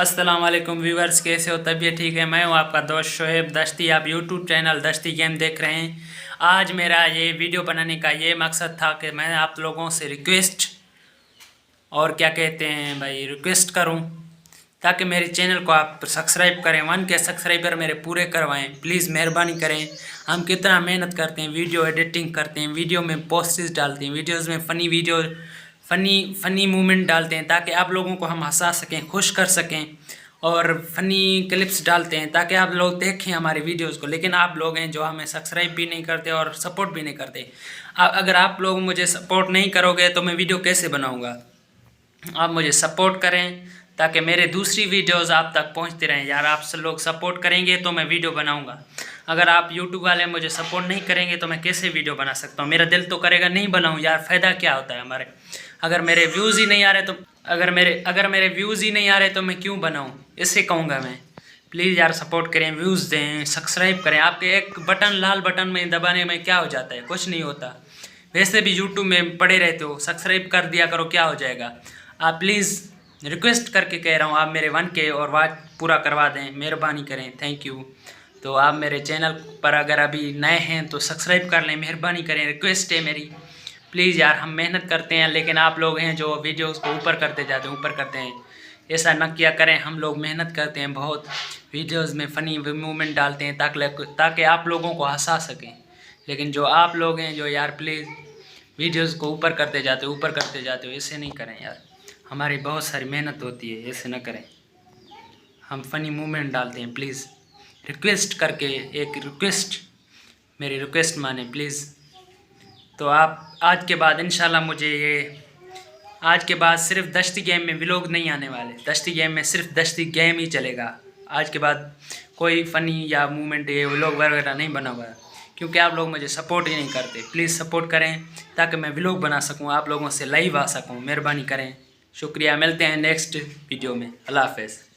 अस्सलाम वालेकुम व्यूवर्स, कैसे हो? तबीयत ठीक है? मैं हूं आपका दोस्त शोएब दश्ती। आप यूट्यूब चैनल दश्ती गेम देख रहे हैं। आज मेरा ये वीडियो बनाने का ये मकसद था कि मैं आप लोगों से रिक्वेस्ट और क्या कहते हैं भाई रिक्वेस्ट करूं ताकि मेरे चैनल को आप सब्सक्राइब करें। 1 के सब्सक्राइबर मेरे पूरे करवाएं, प्लीज़ मेहरबानी करें। हम कितना मेहनत करते हैं, वीडियो एडिटिंग करते हैं, वीडियो में पोस्ट्स डालते हैं, वीडियोज़ में फ़नी मूवमेंट डालते हैं ताकि आप लोगों को हम हंसा सकें, खुश कर सकें, और फ़नी क्लिप्स डालते हैं ताकि आप लोग देखें हमारी वीडियोस को। लेकिन आप लोग हैं जो हमें सब्सक्राइब भी नहीं करते और सपोर्ट भी नहीं करते। अगर आप लोग मुझे सपोर्ट नहीं करोगे तो मैं वीडियो कैसे बनाऊँगा? आप मुझे सपोर्ट करें ताकि मेरे दूसरी वीडियोस आप तक पहुंचते रहें। यार आप सब लोग सपोर्ट करेंगे तो मैं वीडियो बनाऊंगा। अगर आप यूट्यूब वाले मुझे सपोर्ट नहीं करेंगे तो मैं कैसे वीडियो बना सकता हूं? मेरा दिल तो करेगा नहीं बनाऊं यार, फ़ायदा क्या होता है हमारे? अगर मेरे व्यूज़ ही नहीं आ रहे तो अगर मेरे व्यूज़ ही नहीं आ रहे तो मैं क्यों बनाऊँ? इससे कहूँगा मैं। प्लीज़ यार सपोर्ट करें, व्यूज़ दें, सब्सक्राइब करें। आपके एक बटन, लाल बटन में दबाने में क्या हो जाता है? कुछ नहीं होता। वैसे भी यूट्यूब में पड़े रहते हो, सब्सक्राइब कर दिया करो, क्या हो जाएगा? आप प्लीज़ रिक्वेस्ट करके कह रहा हूँ, आप मेरे 1K और वाच पूरा करवा दें, मेहरबानी करें, थैंक यू। तो आप मेरे चैनल पर अगर अभी नए हैं तो सब्सक्राइब कर लें, मेहरबानी करें, रिक्वेस्ट है मेरी। प्लीज़ यार हम मेहनत करते हैं लेकिन आप लोग हैं जो वीडियोस को ऊपर करते जाते हैं, ऊपर करते हैं। ऐसा न किया करें। हम लोग मेहनत करते हैं बहुत, वीडियोज़ में फ़नी मूवमेंट डालते हैं ताकि आप लोगों को हंसा सकें। लेकिन जो आप लोग हैं जो यार प्लीज़ वीडियोज़ को ऊपर करते जाते हो, ऐसे नहीं करें यार। हमारी बहुत सारी मेहनत होती है, ऐसे न करें। हम फ़नी मूवमेंट डालते हैं, प्लीज़ रिक्वेस्ट करके, एक रिक्वेस्ट, मेरी रिक्वेस्ट माने प्लीज़। तो आप आज के बाद इंशाल्लाह आज के बाद सिर्फ दश्ती गेम में व्लॉग नहीं आने वाले। दश्ती गेम में सिर्फ दश्ती गेम ही चलेगा। आज के बाद कोई फ़नी या मूवमेंट ये व्लॉग वगैरह नहीं बना हुआ है, क्योंकि आप लोग मुझे सपोर्ट ही नहीं करते। प्लीज़ सपोर्ट करें ताकि मैं व्लॉग बना सकूं, आप लोगों से लाइव आ सकूं, मेहरबानी करें। शुक्रिया, मिलते हैं नेक्स्ट वीडियो में। अल्लाह हाफ़िज़।